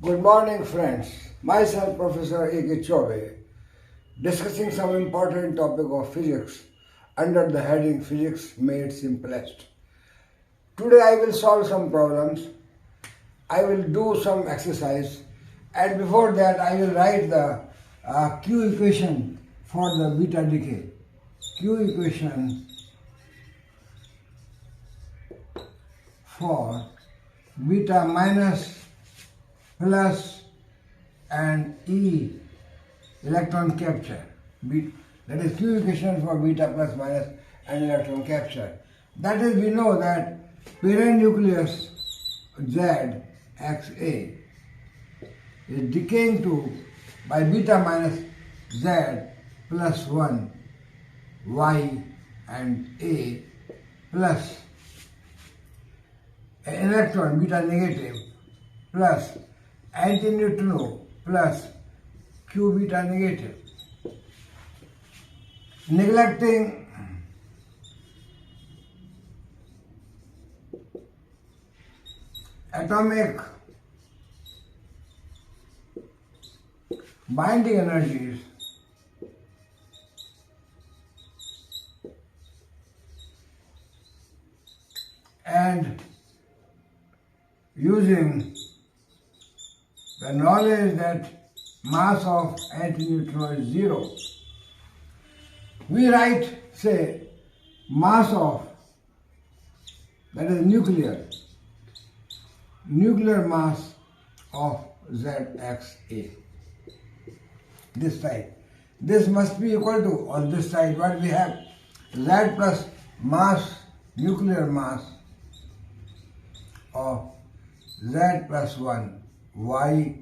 Good morning, friends. Myself, Professor a.k.chaubey, discussing some important topic of physics under the heading Physics Made Simplest. Today I will solve some problems. I will do some exercise, and before that I will write the Q equation for the beta decay. Q equation for beta minus plus and E electron capture. That is Q equation for beta plus minus and electron capture. That is, we know that parent nucleus ZXA is decaying to by beta minus Z plus 1 Y and A plus an electron beta negative plus antineutrino plus Q beta negative. Neglecting atomic binding energies and using the knowledge that mass of antineutrino is 0, we write, say, mass of, that is nuclear mass of ZXA. This side. This must be equal to, on this side, what we have, Z plus mass, nuclear mass of Z plus 1, Y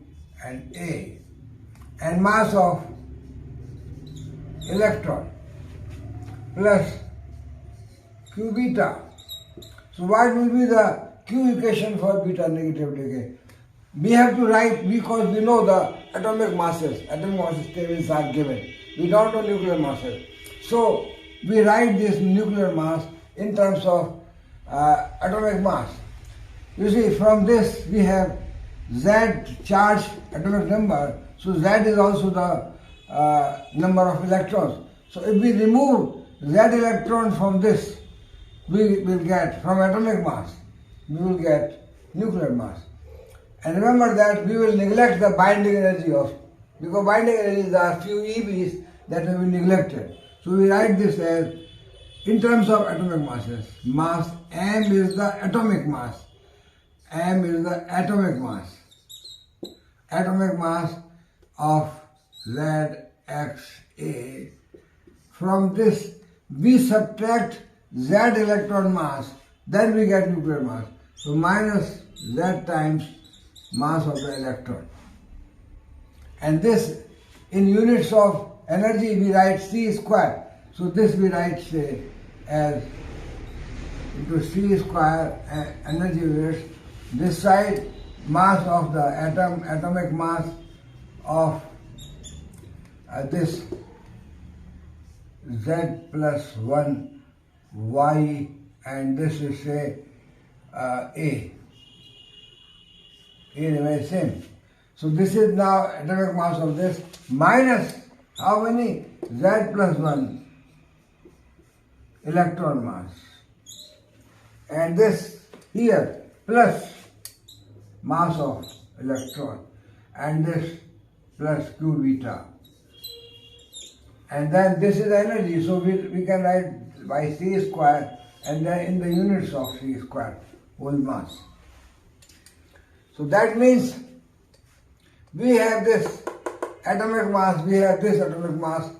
and A, and mass of electron plus Q beta. So what will be the Q equation for beta negative decay? We have to write, because we know the atomic masses tables are given. We don't know nuclear masses. So we write this nuclear mass in terms of atomic mass. You see, from this we have Z charge atomic number, so Z is also the number of electrons. So if we remove Z electron from this, we will get, from atomic mass, we will get nuclear mass. And remember that we will neglect the binding energy of, because binding energies are few EVs that will be neglected. So we write this as, in terms of atomic masses, mass M is the atomic mass. M is the atomic mass. Atomic mass of ZXA. From this, we subtract Z electron mass, then we get nuclear mass. So minus Z times mass of the electron. And this, in units of energy, we write C square. So this we write, say, as into C square energy units. This side, mass of the atom, atomic mass of this Z plus 1 Y, and this is, say, A. A remains same. So this is now atomic mass of this minus how many? Z plus 1 electron mass. And this here plus mass of electron, and this plus Q beta. And then this is energy, so we can write by C square, and then in the units of C square, whole mass. So that means we have this atomic mass, we have this atomic mass,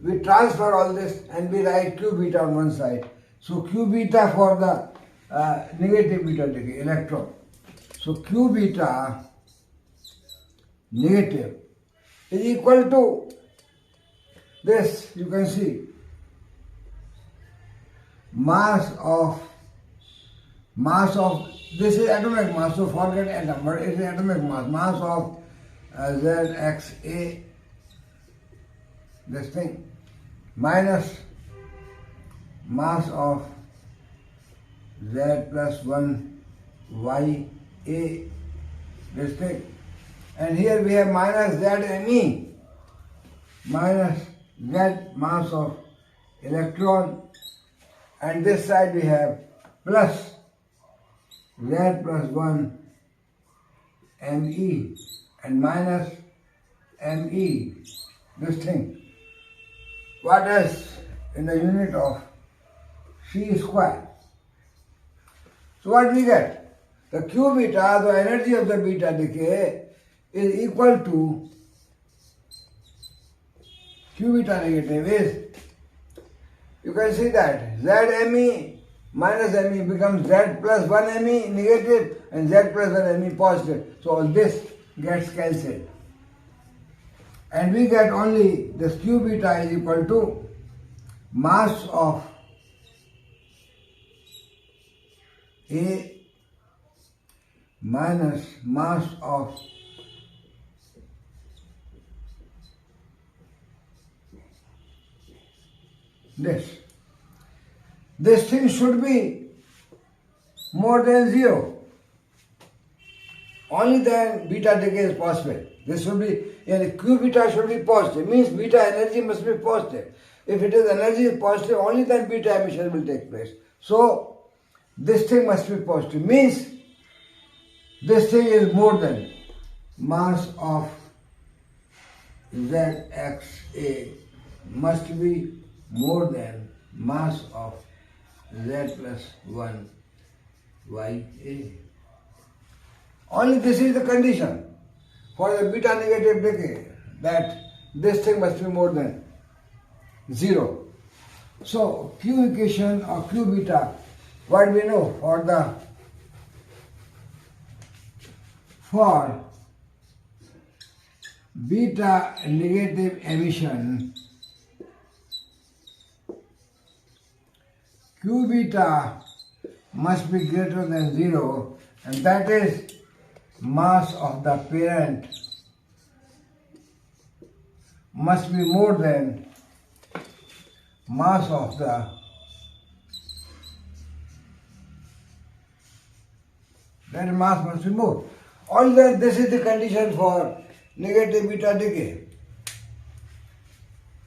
we transfer all this and we write Q beta on one side. So Q beta for the negative beta decay, electron. So Q beta negative is equal to this, you can see, mass of, this is atomic mass, so forget atom, but it is atomic mass of ZXA, this thing, minus mass of Z plus 1 Y A, this thing, and here we have minus ZME, minus Z mass of electron, and this side we have plus Z plus 1 ME and minus ME, this thing. What is in the unit of C square? So what we get? The Q beta, the energy of the beta decay, is equal to Q beta negative is, you can see that ZME minus ME becomes Z plus 1 ME negative and Z plus 1 ME positive. So all this gets cancelled. And we get only this Q beta is equal to mass of A minus mass of this. This thing should be more than 0. Only then beta decay is possible. This should be, Q beta should be positive, means beta energy must be positive. If it is energy is positive, only then beta emission will take place. So, this thing must be positive, means this thing is more than mass of ZXA must be more than mass of Z plus 1 YA. Only this is the condition for the beta negative decay, that this thing must be more than 0. So Q equation or Q beta, what we know for beta negative emission, Q beta must be greater than 0, and that is mass of the parent must be more than mass of the mass must be more. Although this is the condition for negative beta decay.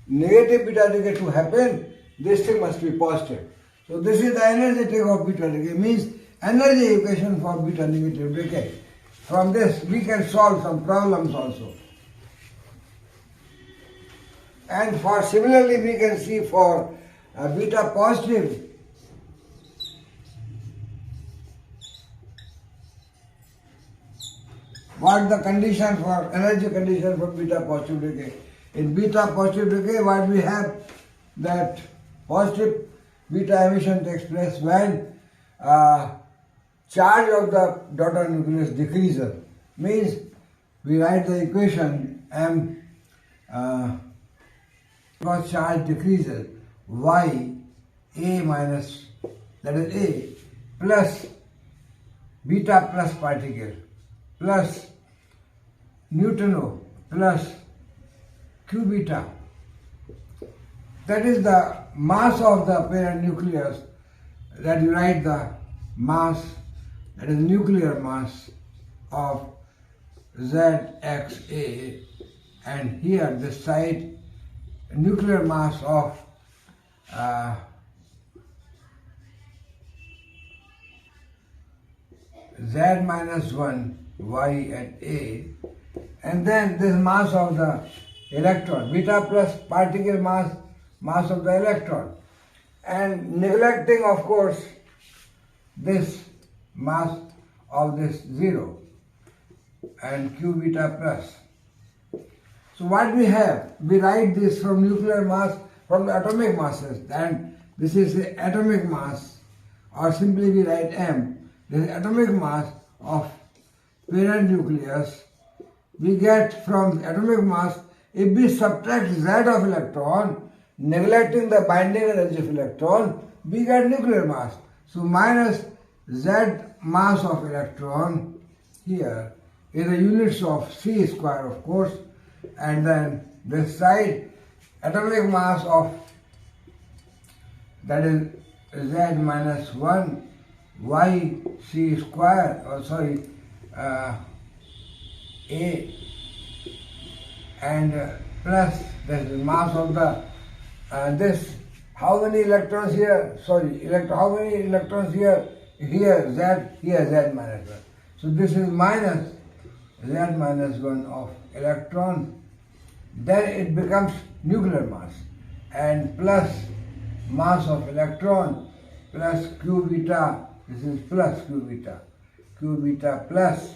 Negative beta decay to happen, this thing must be positive. So this is the energetic of beta decay, means energy equation for beta negative decay. From this we can solve some problems also. And for similarly we can see for beta positive, what the condition for energy condition for beta positive decay. In beta positive decay, what we have, that positive beta emission takes place when charge of the daughter nucleus decreases. Means we write the equation M because charge decreases, Y A minus, that is A, plus beta plus particle plus neutrino plus Q beta. That is the mass of the parent nucleus, that you write the mass, that is nuclear mass of ZXA, and here this side nuclear mass of Z minus 1 Y at A, and then this mass of the electron, beta plus particle mass of the electron, and neglecting of course this mass of this 0 and Q beta plus. So what we have, we write this from nuclear mass, from the atomic masses, and this is the atomic mass, or simply we write M, this atomic mass of parent nucleus. We get from the atomic mass, if we subtract Z of electron, neglecting the binding energy of electron, we get nuclear mass. So minus Z mass of electron here is the units of C square, of course, and then this side atomic mass of, that is Z minus 1 Y C square, or sorry, A and plus this is mass of the this. How many electrons here? Sorry, how many electrons here? Here Z, here Z minus 1. So this is minus Z minus 1 of electron. Then it becomes nuclear mass and plus mass of electron plus Q beta. This is plus Q beta. Q beta plus,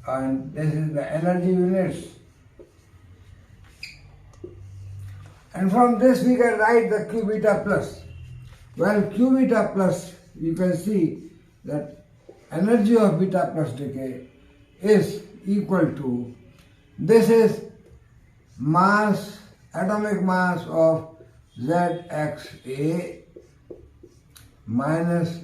and this is the energy units. And from this we can write the Q beta plus. Well, Q beta plus, you can see that energy of beta plus decay is equal to, this is mass, atomic mass of ZXA minus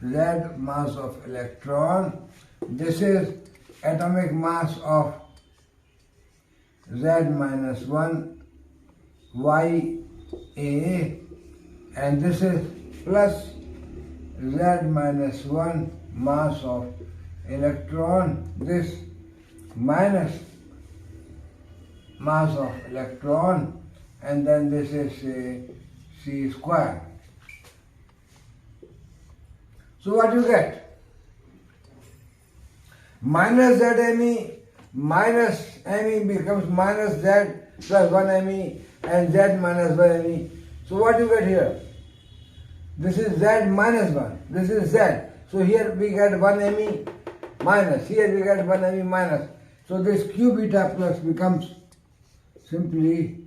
Z mass of electron. This is atomic mass of Z minus 1 YA, and this is plus Z minus 1 mass of electron, this minus mass of electron, and then this is C square. So what you get? Minus ZMe minus Me becomes minus Z plus 1Me and Z minus 1Me. So what you get here? This is Z minus 1. This is Z. So here we get 1Me minus. Here we get 1Me minus. So this Q beta plus becomes simply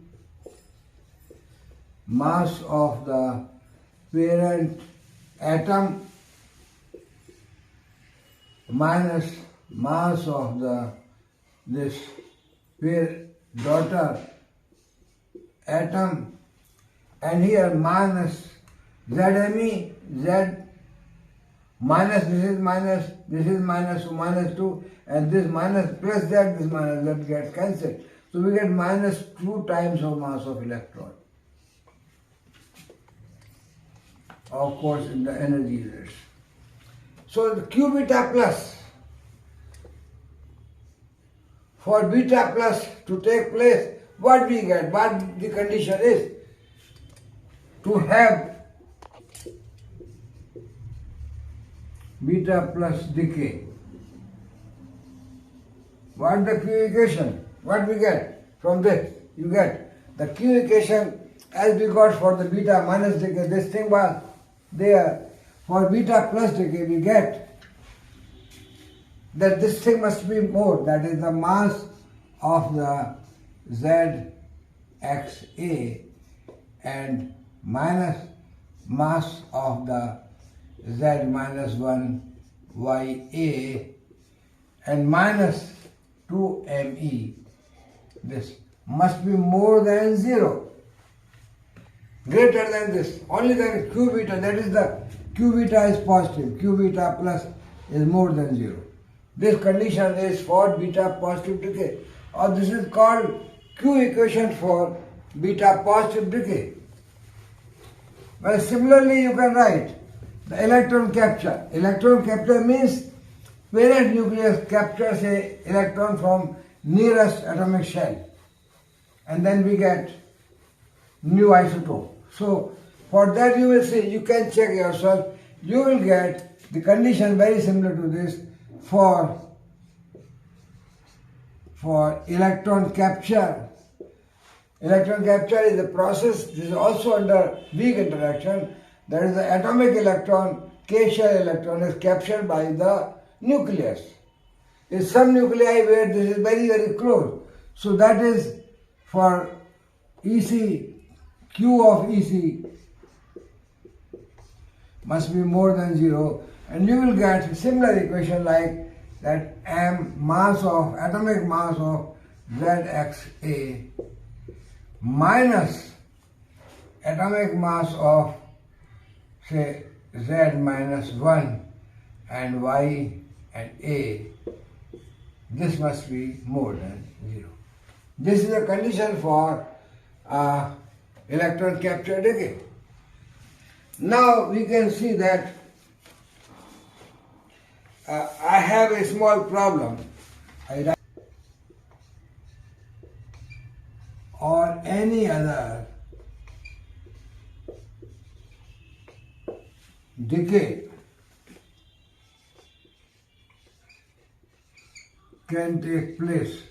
mass of the parent atom minus mass of this daughter atom, and here minus ZMe, Z minus, this is minus, so minus 2, and this minus plus Z, this minus Z gets cancelled. So we get minus 2 times of mass of electron. Of course, in the energy units. So the Q beta plus, for beta plus to take place, what we get, what the condition is, to have beta plus decay. What the Q equation? What we get from this? You get the Q equation as we got for the beta minus decay. This thing was there. For beta plus decay, we get that this thing must be more. That is the mass of the ZXA and minus mass of the Z minus 1 YA and minus 2Me. This must be more than 0. Greater than this. Only then Q beta, that is the Q beta is positive. Q beta plus is more than 0. This condition is for beta positive decay, or this is called Q equation for beta positive decay. Well, similarly you can write the electron capture. Electron capture means parent nucleus captures a electron from nearest atomic shell, and then we get new isotope. So for that you will see, you can check yourself, you will get the condition very similar to this for electron capture. Electron capture is a process, this is also under weak interaction. That is, the atomic electron, K shell electron, is captured by the nucleus. In some nuclei where this is very, very close. So that is for EC, Q of EC must be more than 0, and you will get a similar equation like that M mass of, atomic mass of ZXA minus atomic mass of, say, Z minus 1 and Y and A. This must be more than 0. This is a condition for electron capture decay. Now we can see that I have a small problem. other decay can take place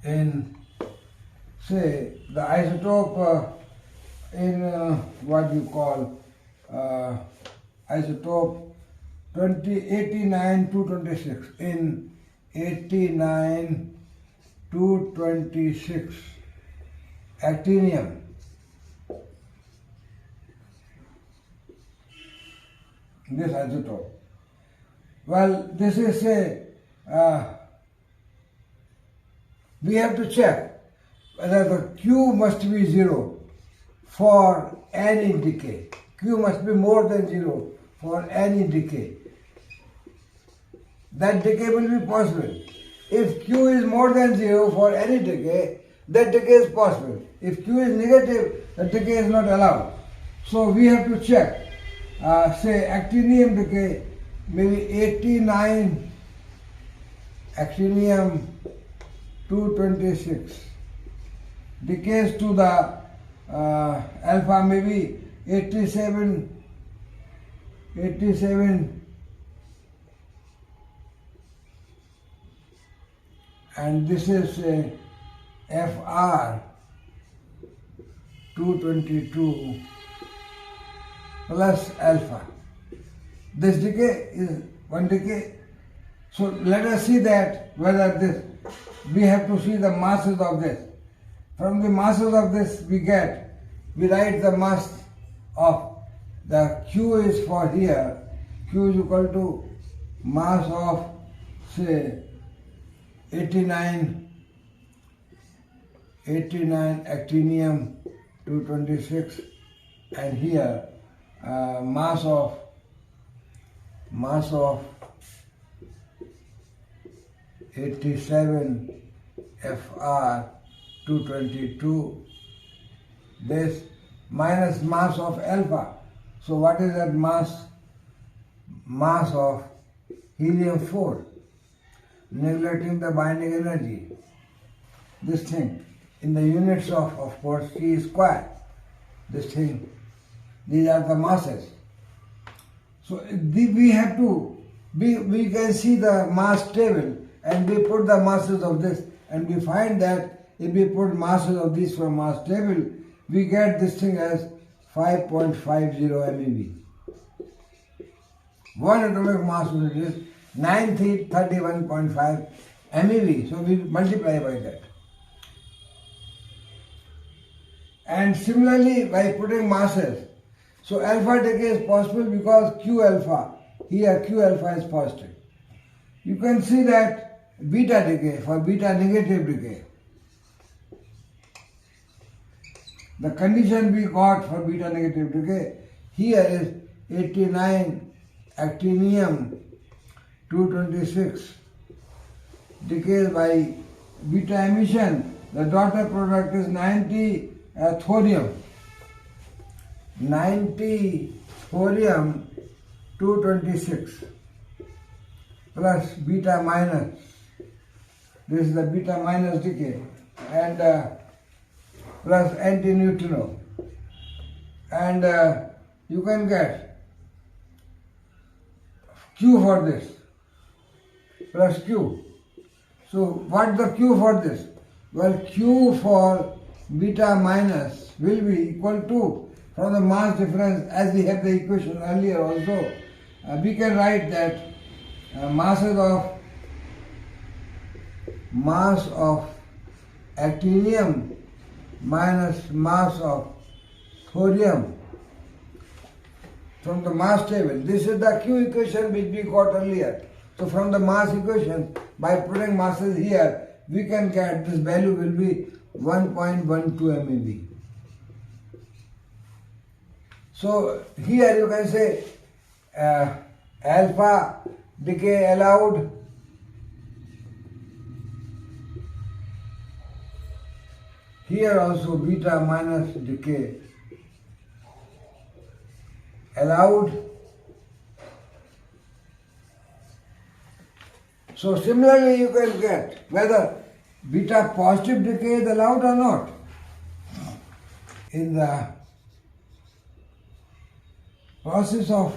in, say, the isotope in what you call isotope 89-226, in 89-226 actinium. This isotope. Well, this is a we have to check whether the Q must be 0 for any decay. Q must be more than 0 for any decay. That decay will be possible. If Q is more than 0 for any decay, that decay is possible. If Q is negative, the decay is not allowed. So we have to check, say actinium decay, maybe 89 actinium 226 decays to the alpha, maybe 87, and this is FR 222 plus alpha. This decay is one decay. So let us see that whether this, we have to see the masses of this. From the masses of this we write the mass of the Q is for here. Q is equal to mass of, say, 89 actinium 226, and here mass of 87 FR 222, this minus mass of alpha. So what is that mass? Mass of helium-4, neglecting the binding energy. This thing in the units of course, T square. This thing, these are the masses. So we have to, we can see the mass table and we put the masses of this, and we find that if we put masses of these from mass table, we get this thing as 5.50 MeV. One atomic mass unit is 931.5 MeV. So we multiply by that. And similarly, by putting masses, so alpha decay is possible because Q alpha, here Q alpha is positive. You can see that beta decay, for beta negative decay, the condition we got for beta negative decay here is 89 actinium 226 decays by beta emission. The daughter product is 90 thorium. 90 thorium 226 plus beta minus. This is the beta minus decay, and plus antineutrino, and you can get Q for this plus Q. So what the Q for this? Well, Q for beta minus will be equal to, from the mass difference, as we had the equation earlier also, we can write that mass of actinium minus mass of thorium from the mass table. This is the Q equation which we got earlier. So from the mass equation, by putting masses here, we can get this value will be 1.12 MeV. So here you can say alpha decay allowed, here also beta minus decay allowed. So similarly you can get whether beta positive decay is allowed or not. In the process of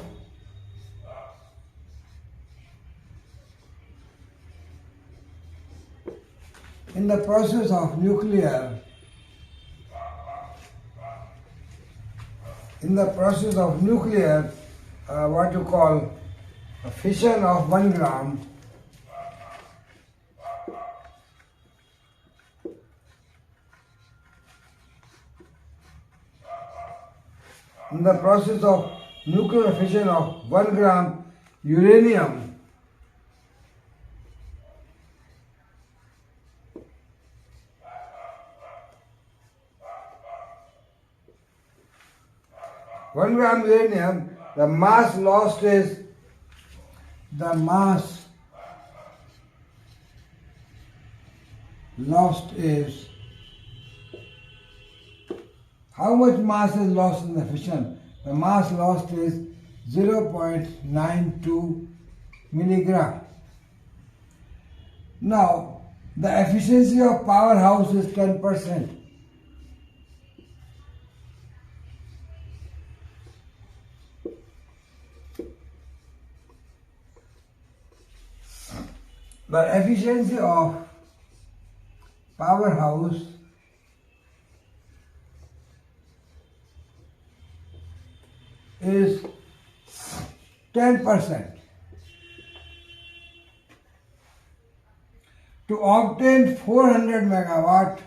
nuclear what you call a fission of 1 gram, in the process of nuclear fission of 1 gram uranium, the mass lost is how much mass is lost in the fission? The mass lost is 0.92 milligram. Now, the efficiency of powerhouse is 10%. The efficiency of powerhouse is 10%. To obtain 400 megawatt,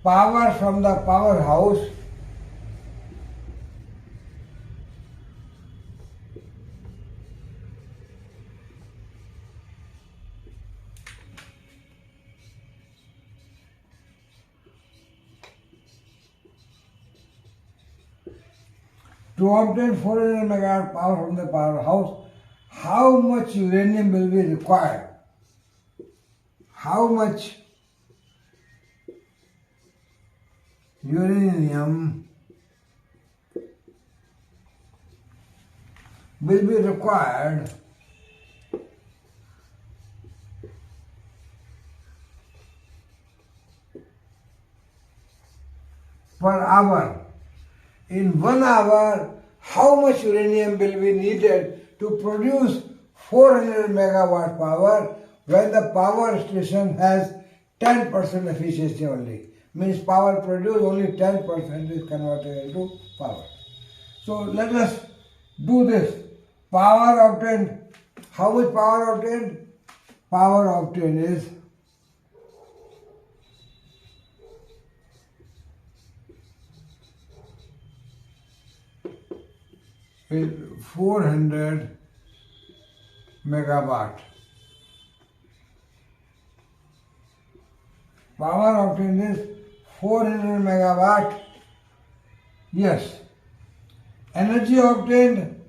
power from the powerhouse, power from the powerhouse, how much uranium will be required? How much uranium will be required per hour? In 1 hour, how much uranium will be needed to produce 400 megawatt power when the power station has 10% efficiency only? Means power produced only 10% is converted into power. So let us do this. Power obtained, how much power obtained? Power obtained is 400 megawatt. Power obtained is 400 megawatt. Yes. Energy obtained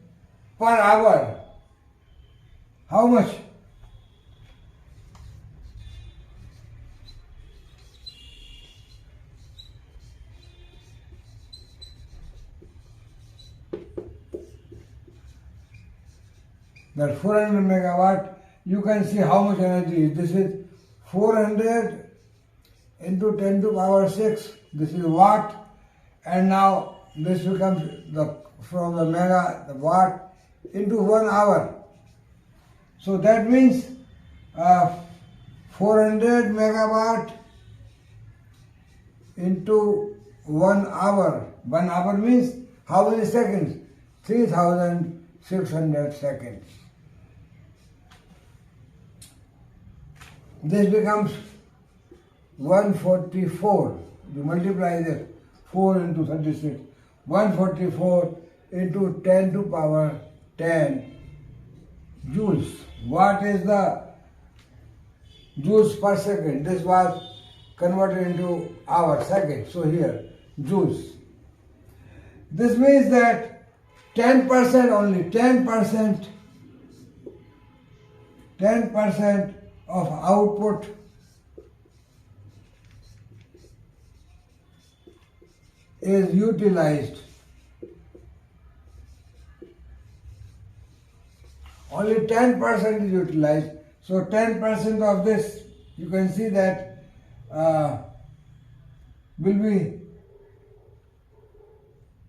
per hour. How much? That 400 megawatt, you can see how much energy is. This is 400 into 10 to the power 6. This is watt. And now this becomes from the watt into 1 hour. So that means 400 megawatt into 1 hour. 1 hour means how many seconds? 3,600 seconds. This becomes 144. You multiply this, 4 into 36. 144 into 10 to power 10 joules. What is the joules per second? This was converted into hour, second. So here, joules. This means that 10% only, 10% 10% of output is utilized. Only 10% is utilized. So 10% of this, you can see that will be,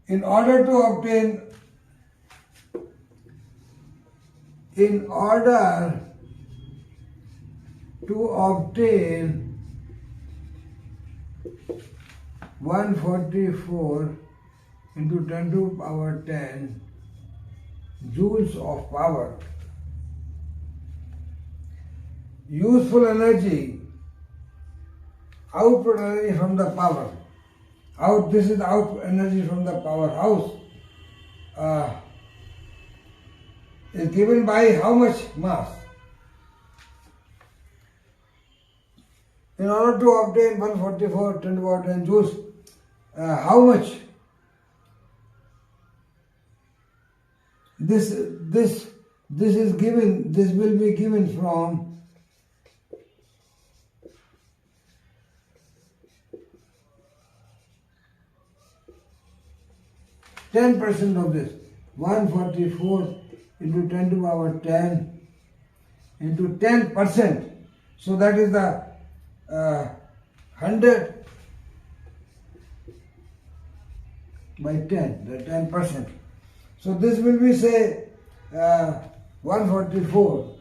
in order to obtain 144 into 10 to the power 10 joules of power. Useful energy, output energy from the power. This is output energy from the powerhouse. Is given by how much mass? In order to obtain 144 10 to the power 10 joules, how much? This is given. This will be given from 10% of this. 144 into 10 to the power 10 into 10%. So that is the 100 by 10, the 10%. So this will be, say, 144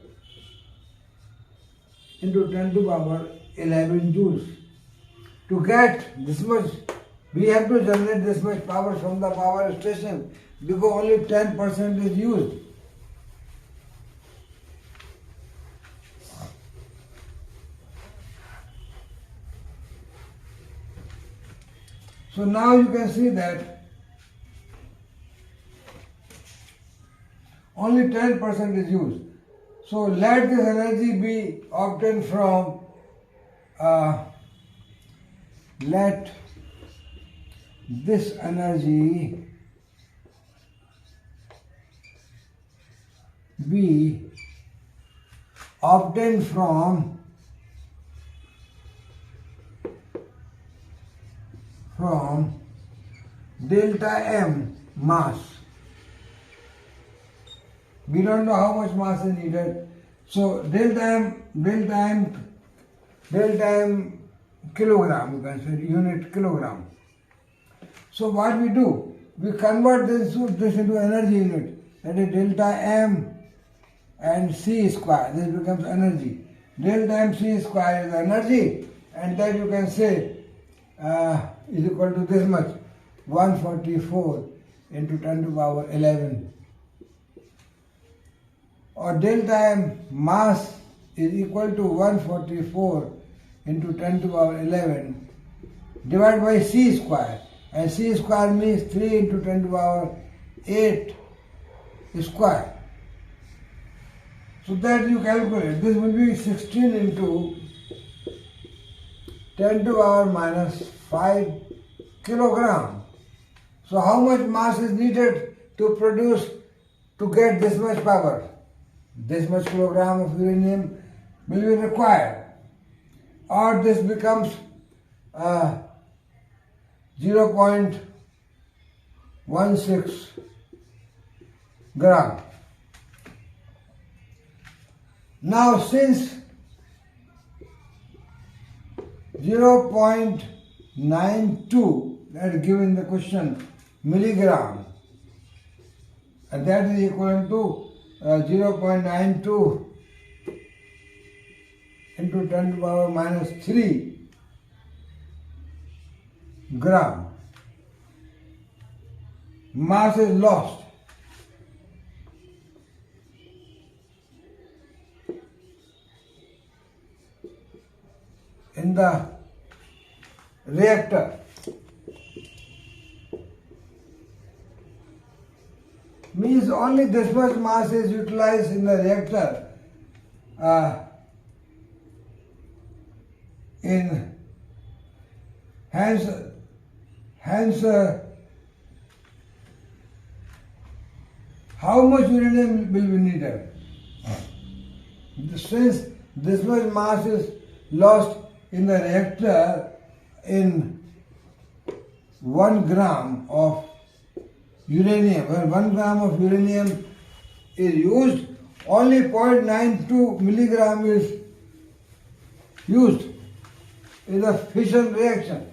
into 10 to the power 11 joules. To get this much, we have to generate this much power from the power station because only 10% is used. So now you can see that only 10% is used. So let this energy be obtained from, let this energy be obtained from delta M mass. We don't know how much mass is needed. So delta M kilogram, you can say unit kilogram. So what we do? We convert this into energy unit. That is delta M and C square. This becomes energy. Delta M C square is energy, and that you can say is equal to this much, 144 into 10 to the power 11. Or delta M mass is equal to 144 into 10 to the power 11 divided by C square. And C square means 3 into 10 to the power 8 square. So that you calculate. This will be 16 into 10 to the power minus 5 kilogram. So how much mass is needed to get this much power? This much kilogram of uranium will be required. Or this becomes 0.16 gram. Now since 0.92, that is given in the question, milligram, and that is equivalent to 0.92 into 10 to the power minus 3 gram. Mass is lost. In the reactor. Means only this much mass is utilized in the reactor. Hence, how much uranium will be needed? Since this much mass is lost in the reactor in 1 gram of uranium, when 1 gram of uranium is used, only 0.92 milligram is used in the fission reaction.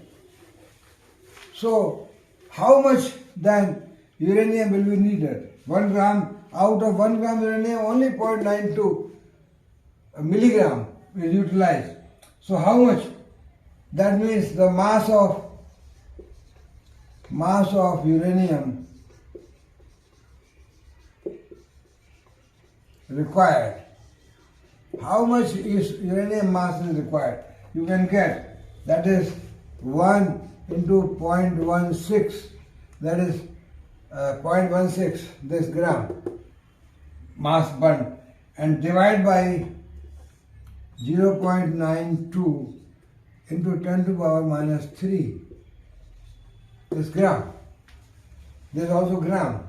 So, how much then uranium will be needed? 1 gram, out of 1 gram uranium, only 0.92 milligram is utilized. So, how much? That means the mass of uranium required. How much is uranium mass is required? You can get, that is 1 into 0.16, that is 0.16 this gram mass burnt, and divide by 0.92 into 10 to the power minus 3, this gram. This is also gram,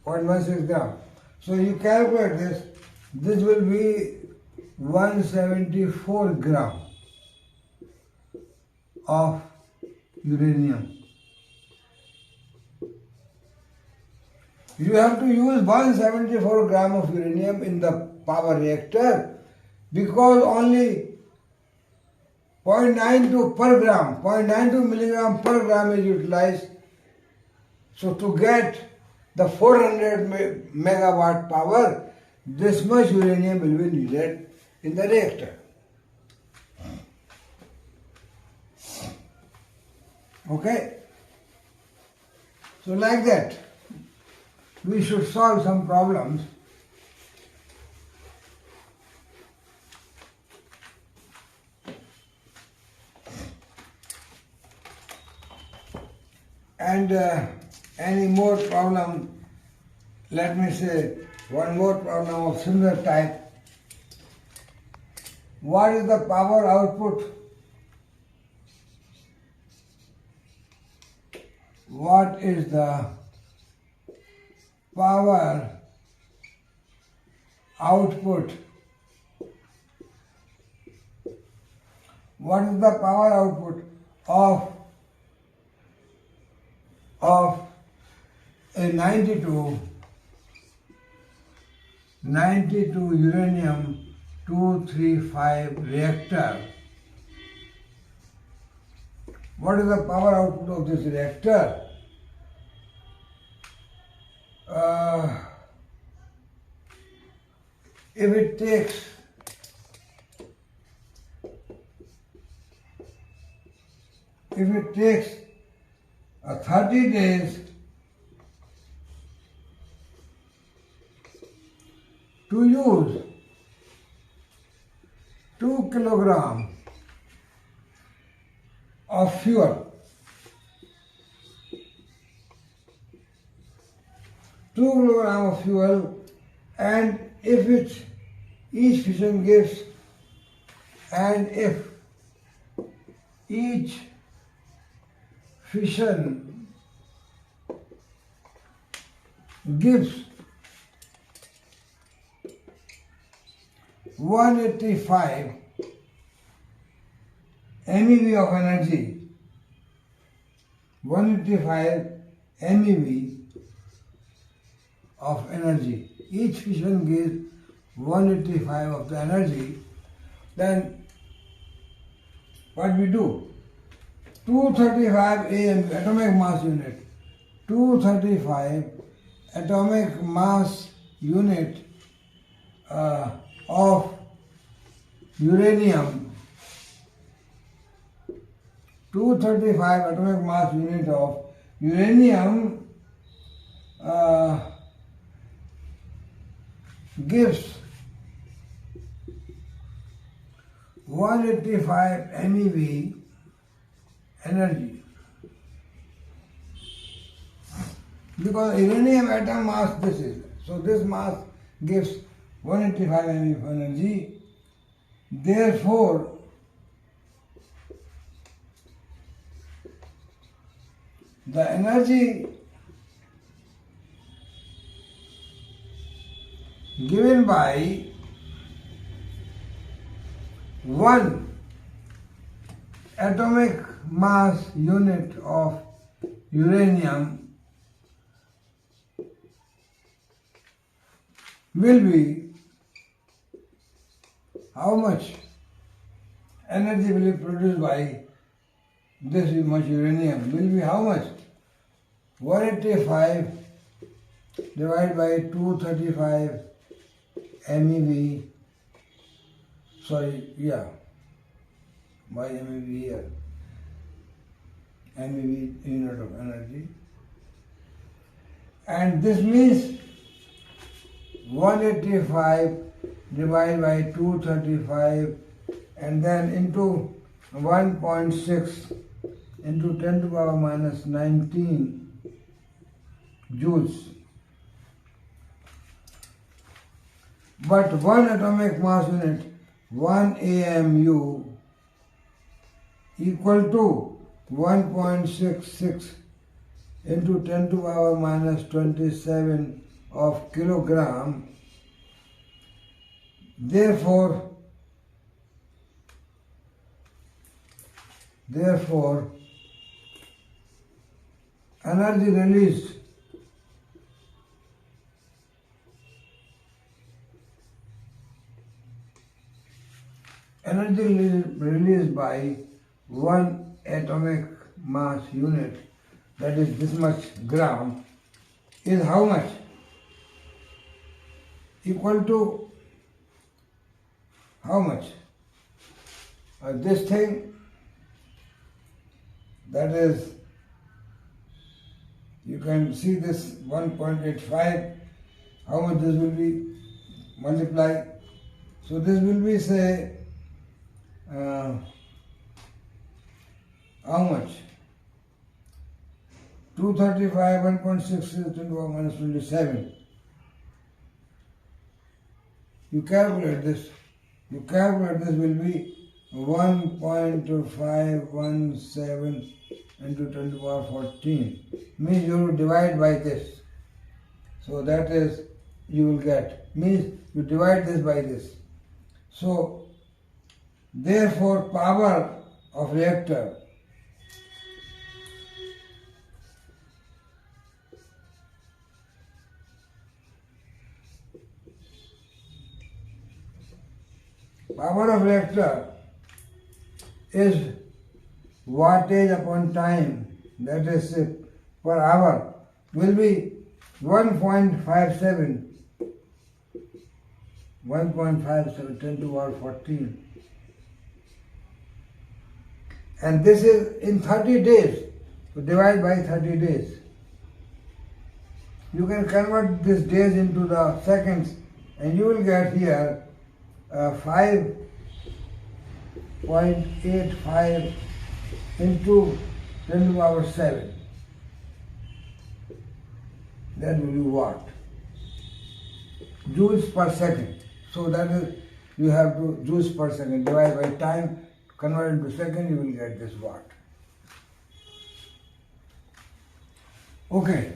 0.16 gram. So you calculate this will be 174 gram of uranium. You have to use 174 gram of uranium in the power reactor because only 0.92 per gram, 0.92 milligram per gram is utilized. So to get the 400 megawatt power, this much uranium will be needed in the reactor. Okay? So like that, we should solve some problems. And any more problem, let me say one more problem of similar type. What is the power output? What is the power output? What is the power output of a 92 uranium 235 reactor? What is the power output of this reactor? If it takes if it takes 30 days to use 2 kilogram of fuel, 2 kilogram of fuel, and if each fission gives, and if each fission gives 185 MeV of energy, 185 MeV of energy. Each fission gives 185 of the energy. Then what we do? 235 AM, atomic mass unit. 235 atomic mass unit of uranium. 235 atomic mass unit of uranium gives 185 MeV energy. Because uranium atom mass this is. So this mass gives 185 MeV energy. Therefore, the energy given by 1 atomic mass unit of uranium will be how much energy will be produced by this much uranium? Will be how much? 185 divided by 235 MeV, by MeV here, MeV unit of energy, and this means 185 divided by 235 and then into 1.6 into 10 to the power minus 19 joules. But 1 atomic mass unit, 1 AMU, equal to 1.66 into 10 to the power minus 27 of kilogram. Therefore, energy released by 1 atomic mass unit, that is this much gram, is how much? Equal to how much? This thing, that is, you can see this 1.85, how much this will be multiplied. So this will be, say, how much? 235, 1.6 is 10 to the power minus 27. You calculate this will be 1.517 into 10 to the power 14. Means you will divide by this. So that is, you will get, means you divide this by this. So, therefore, power of reactor is wattage upon time, that is per hour, will be 1.57 10 to the power 14. And this is in 30 days. So divide by 30 days. You can convert these days into the seconds and you will get here 5.85 into 10 to the power 7. That will be watt. Joules per second. So that is, you have to joules per second, divide by time, convert into second, you will get this watt. Okay.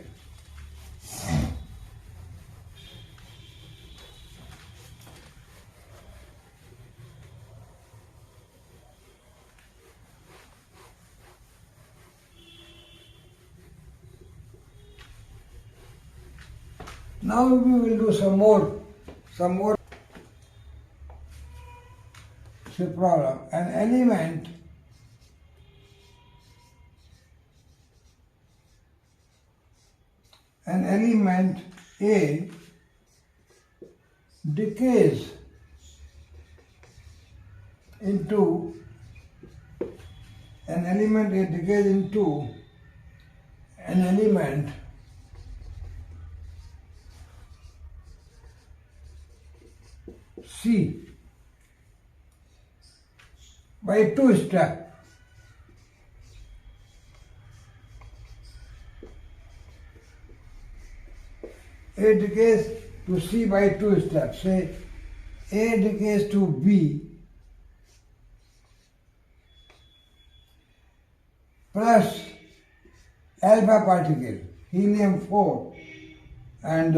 Now we will do some more problem. An element A decays into an element C by 2 steps. A decays to C by 2 steps. Say A decays to B plus alpha particle, helium-4, and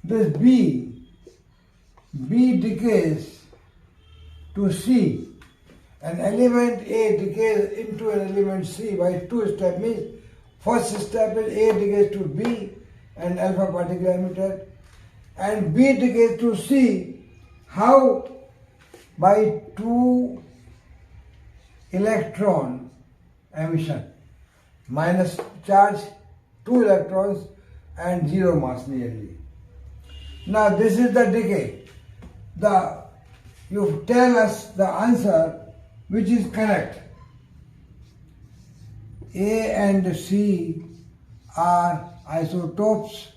this B decays to C. An element A decays into an element C by two steps. Means first step is A decays to B and alpha particle emitted, and B decays to C. How? By two electron emission. Minus charge, two electrons and zero mass nearly. Now this is the decay. You tell us the answer which is correct. A and C are isotopes.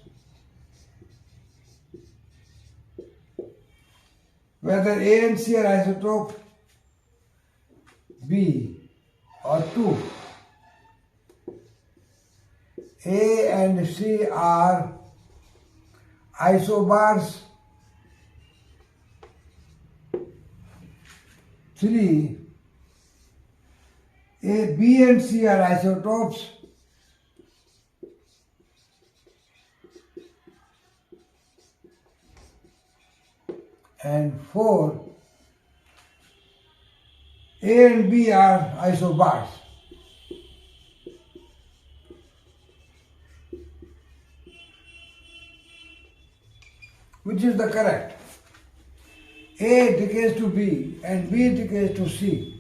Whether A and C are isotope, B or 2. A and C are isobars. 3. B and C are isotopes. And 4. A and B are isobars. Which is the correct? A decays to B and B decays to C.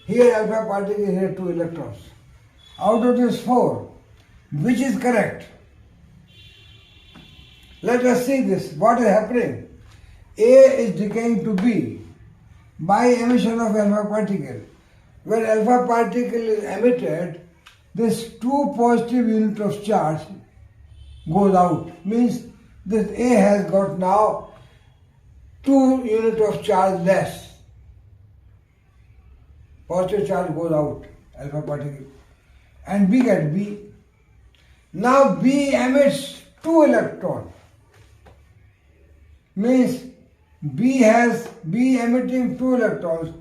Here alpha particle, here 2 electrons. Out of this 4, which is correct? Let us see this. What is happening? A is decaying to B by emission of alpha particle. When alpha particle is emitted, this 2 positive unit of charge goes out. Means this A has got now 2 unit of charge less. Positive charge goes out, alpha particle. And B gets B. Now B emits 2 electrons. Means B emitting 2 electrons.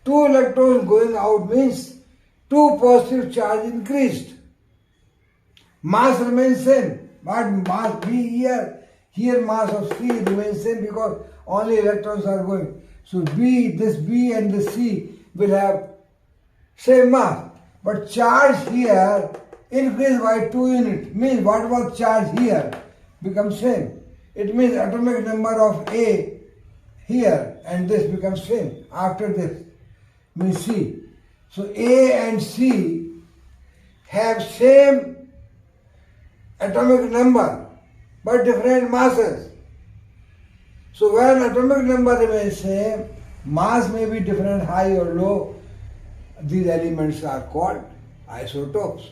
2 electrons going out means 2 positive charge increased. Mass remains same. But mass B here mass of C remains same because only electrons are going. So this B and the C will have same mass. But charge here increased by 2 units. Means what was charge here becomes same. It means atomic number of A here and this becomes same after this. Means C. So A and C have same atomic number but different masses. So when atomic number remains same, mass may be different, high or low. These elements are called isotopes.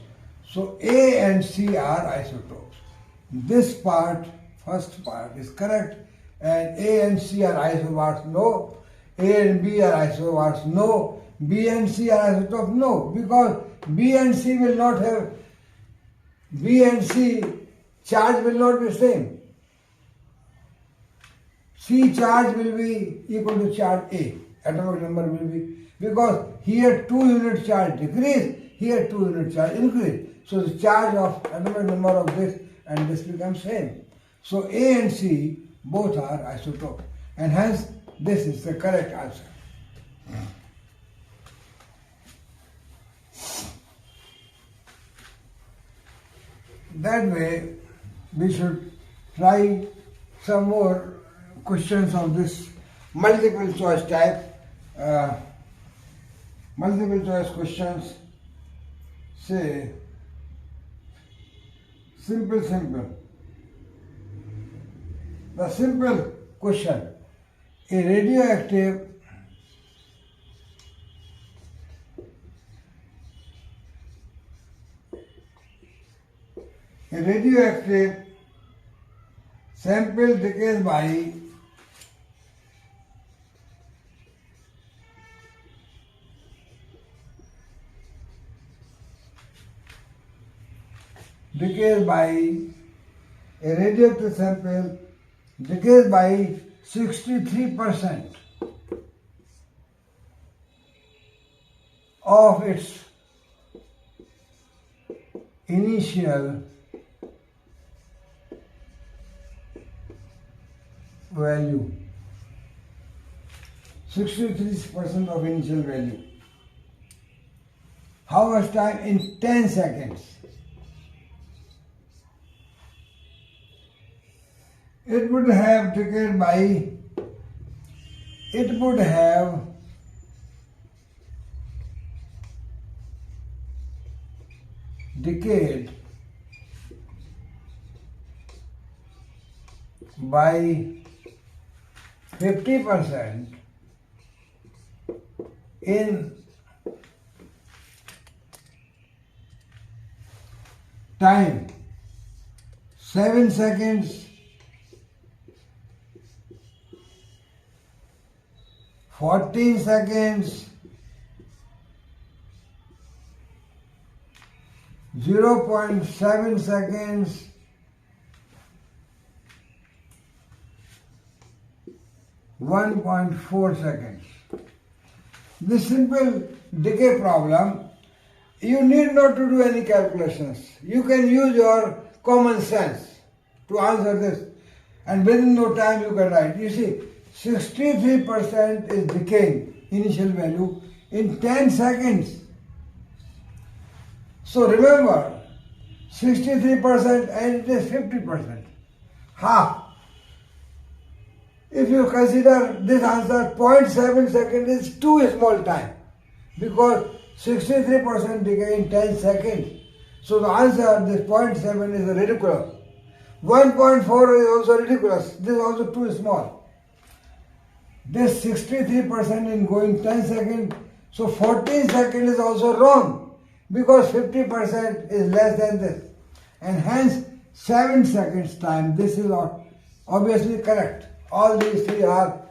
So A and C are isotopes. This part, first part is correct, and A and C are isobars, no. A and B are isobars, no. B and C are isotopes, no. Because B and C will not have, B and C charge will not be same. C charge will be equal to charge A. Atomic number will be, because here 2 unit charge decrease, here 2 unit charge increase. So the charge of atomic number of this and this becomes same. So A and C both are isotopes, and hence this is the correct answer. That way we should try some more questions of this multiple choice type. Multiple choice questions, say simple. The simple question: a radioactive sample decays by a radioactive sample decays by 63% of its initial value. 63% of initial value. How much time? In 10 seconds. It would have decayed by, it would have decayed by 50% in time 7 seconds, 14 seconds, 0.7 seconds, 1.4 seconds. This simple decay problem, you need not to do any calculations. You can use your common sense to answer this, and within no time you can write. You see, 63% is decaying initial value in 10 seconds. So remember, 63% and it is 50%. Half. If you consider this answer, 0.7 seconds is too small time, because 63% decay in 10 seconds. So the answer, this 0.7 is ridiculous. 1.4 is also ridiculous. This is also too small. This 63% in going 10 seconds, so 14 seconds is also wrong, because 50% is less than this. And hence 7 seconds time, this is obviously correct. All these three are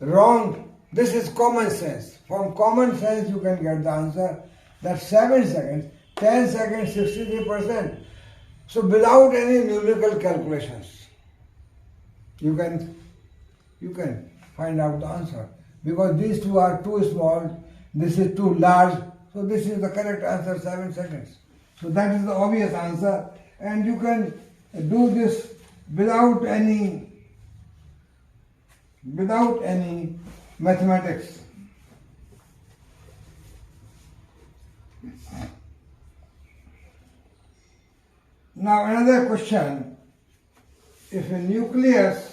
wrong. This is common sense. From common sense you can get the answer that 7 seconds, 10 seconds, 63%. So without any numerical calculations, you can find out the answer. Because these two are too small, this is too large, so this is the correct answer, 7 seconds. So that is the obvious answer, and you can do this without any mathematics. Now another question, if a nucleus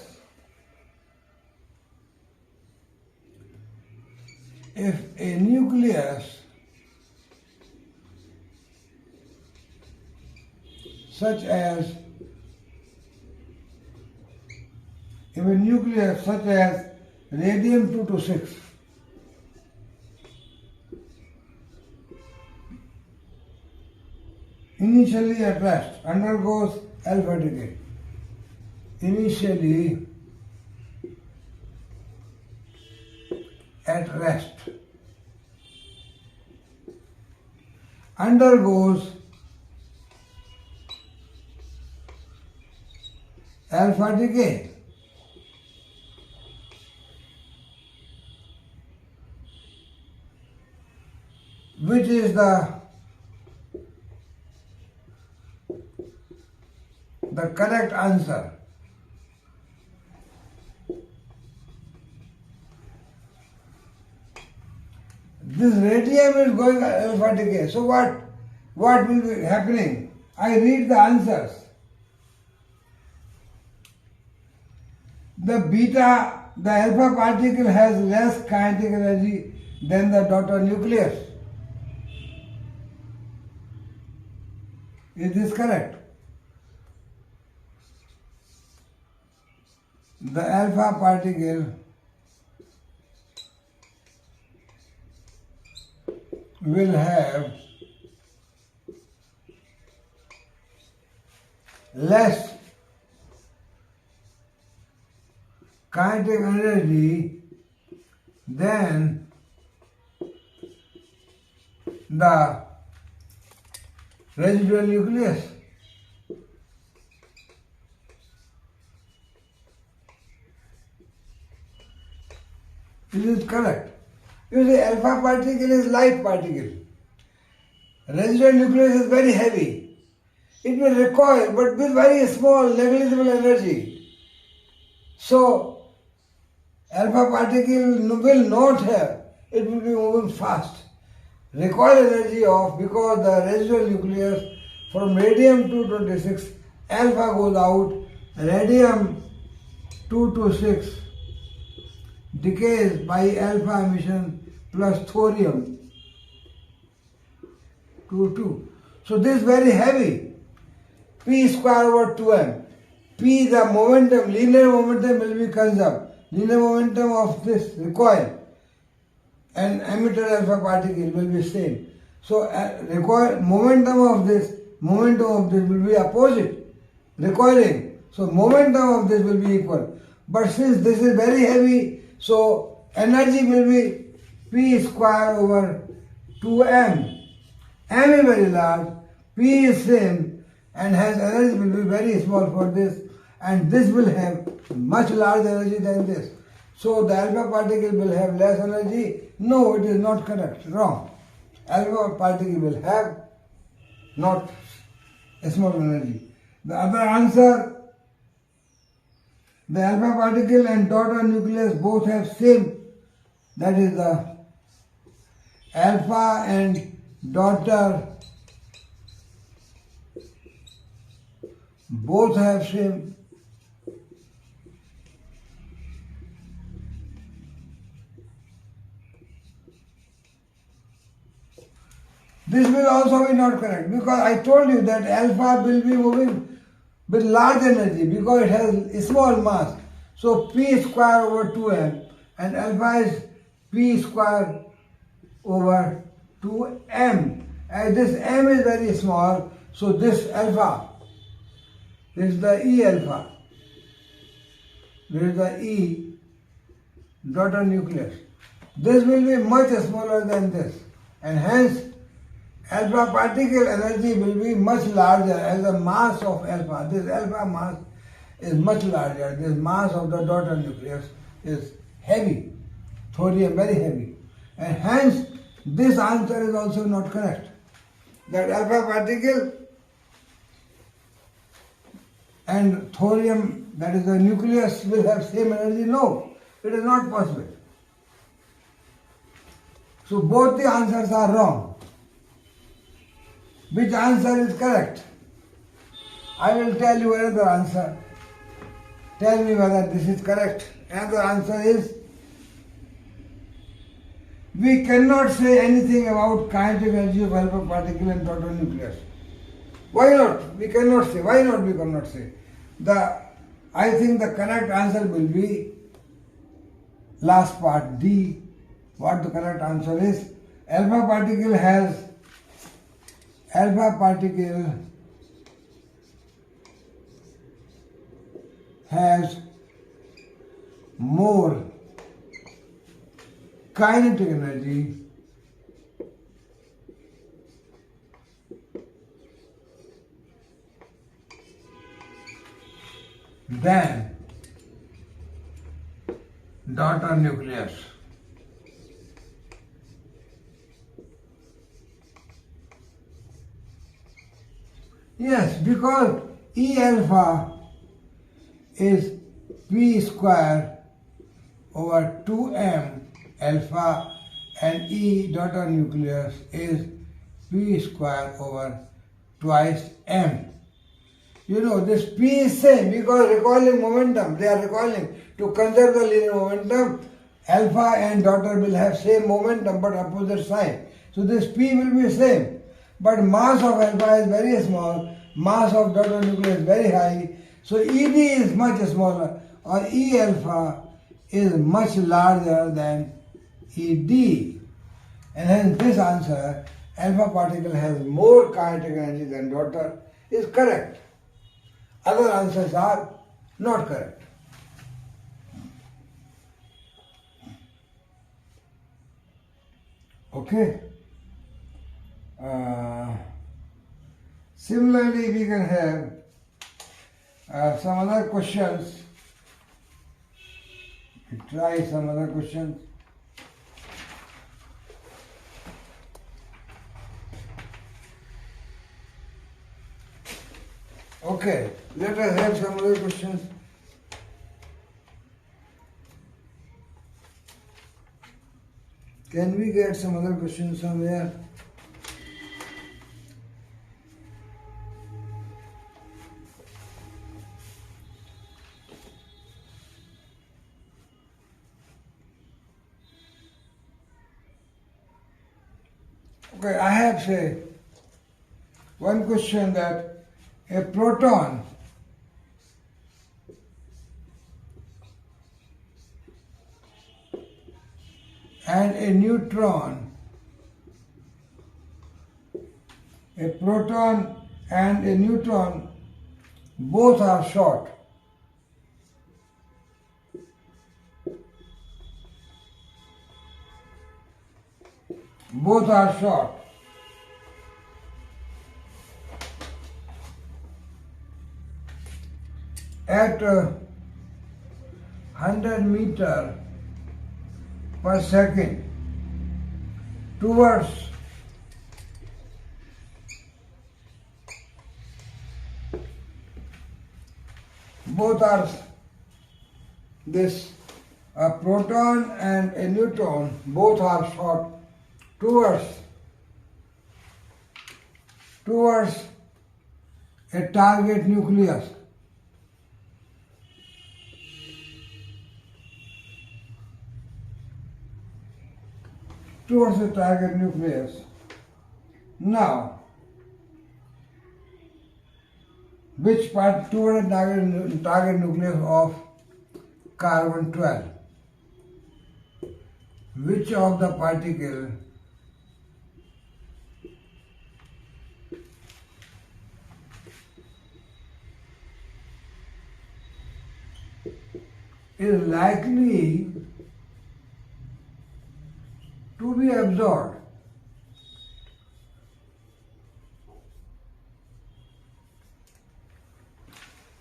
such as radium-226 initially at rest undergoes alpha decay. Initially at rest undergoes alpha decay. Which is the correct answer? This radium is going alpha decay. So what will be happening? I read the answers. The alpha particle has less kinetic energy than the daughter nucleus. Is this correct? The alpha particle will have less kinetic energy than the residual nucleus. Is it correct? You see, alpha particle is light particle. Residual nucleus is very heavy. It will recoil, but with very small, negligible energy. So, Alpha particle will not have, it will be moving fast. Recoil energy of, because the residual nucleus from radium 226, alpha goes out, radium 226 decays by alpha emission plus thorium 22. So this is very heavy. P square over 2m. P, the momentum, linear momentum will be conserved. Linear momentum of this recoil and emitted alpha particle will be same. So recoil, momentum of this will be opposite, recoiling. So momentum of this will be equal. But since this is very heavy, so energy will be P square over 2m. M is very large, P is same, and hence energy will be very small for this, and this will have much larger energy than this. So the alpha particle will have less energy. No, it is not correct, wrong. Alpha particle will have not a small energy. The other answer, the alpha particle and daughter nucleus both have same, that is the alpha and daughter both have same. This will also be not correct, because I told you that alpha will be moving with large energy because it has a small mass. So P square over 2m, and alpha is P square over 2m. As this m is very small, so this alpha, this is the E alpha, this is the E daughter nucleus. This will be much smaller than this, and hence alpha particle energy will be much larger as the mass of alpha. This alpha mass is much larger. This mass of the daughter nucleus is heavy, thorium very heavy, and hence this answer is also not correct. That alpha particle and thorium, that is the nucleus, will have same energy. No, it is not possible. So both the answers are wrong. Which answer is correct? I will tell you another answer. Tell me whether this is correct. Another answer is, we cannot say anything about kinetic energy of alpha particle and daughter nucleus. Why not? We cannot say. Why not we cannot say? I think the correct answer will be last part, D. What the correct answer is? Alpha particle has more kinetic energy than daughter nucleus. Yes, because E alpha is P square over 2m alpha, and E daughter nucleus is P square over twice m. You know, this P is same because recoiling momentum, they are recoiling. To conserve the linear momentum, alpha and daughter will have same momentum but opposite sign. So this P will be same. But mass of alpha is very small, mass of daughter nucleus is very high. So ED is much smaller, or E alpha is much larger than ED. And hence this answer, alpha particle has more kinetic energy than daughter, is correct. Other answers are not correct. Okay. Similarly, we can have some other questions. Try some other questions. Okay, let us have some other questions. Can we get some other questions somewhere? Okay, I have say one question that a proton and a neutron both are short. Both are short. At 100 meter per second towards both are this a proton and a neutron both are short towards a target nucleus. Towards the target nucleus. Now, which part towards the target nucleus of carbon-12? Which of the particle is likely to be absorbed?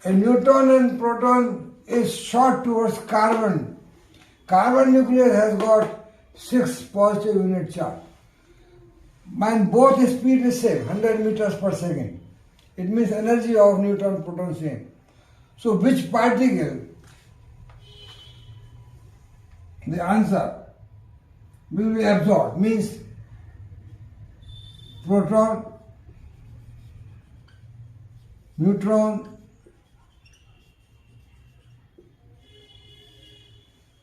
A neutron and proton is short towards carbon. Carbon nucleus has got 6 positive unit charge. And both speed is same, 100 meters per second. It means energy of neutron proton same. So which particle? The answer will be absorbed, means proton, neutron,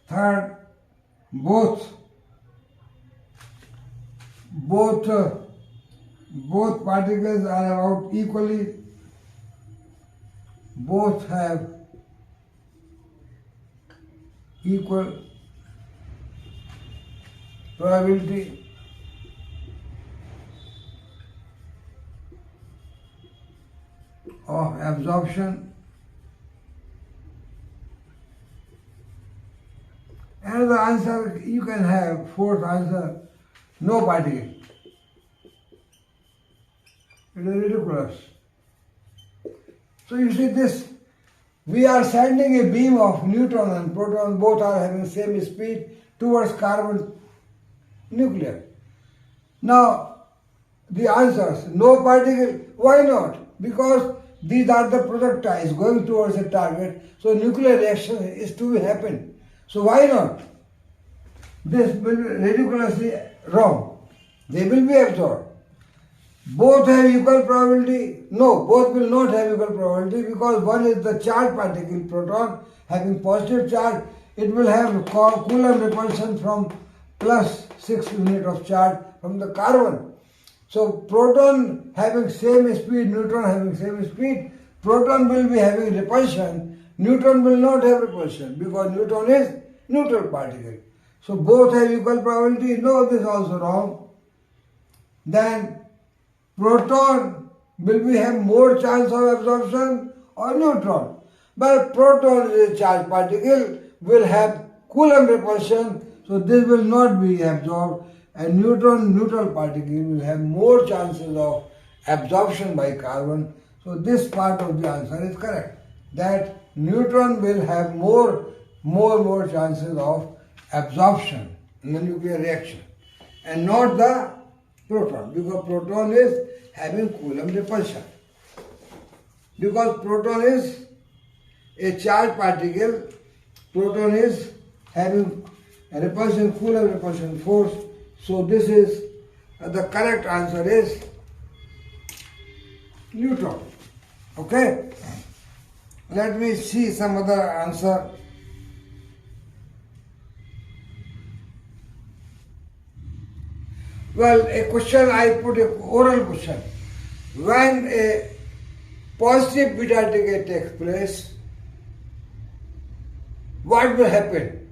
third, both particles are about equally, both have equal probability of absorption. And the answer you can have, fourth answer, no particle. It is ridiculous. So you see this, we are sending a beam of neutron and proton, both are having same speed towards carbon nucleus. Now the answers, no particle, why not? Because these are the projectiles going towards a target, so nuclear reaction is to happen. So why not? This will be ridiculously wrong. They will be absorbed. Both have equal probability? No, both will not have equal probability because one is the charged particle, proton, having positive charge. It will have Coulomb repulsion from plus 6 unit of charge from the carbon. So proton having same speed, neutron having same speed, proton will be having repulsion, neutron will not have repulsion because neutron is neutral particle. So both have equal probability? No, this is also wrong. Then proton will we have more chance of absorption or neutron? But proton is a charged particle, will have Coulomb repulsion, so this will not be absorbed, and neutron, neutral particle, will have more chances of absorption by carbon. So this part of the answer is correct, that neutron will have more chances of absorption in the nuclear reaction, and not the proton, because proton is having Coulomb repulsion. Because proton is a charged particle, proton is having a repulsion, Coulomb repulsion force, So this is the correct answer is neutron. Okay? Let me see some other answer. Well, a question I put, a oral question. When a positive beta decay takes place, what will happen?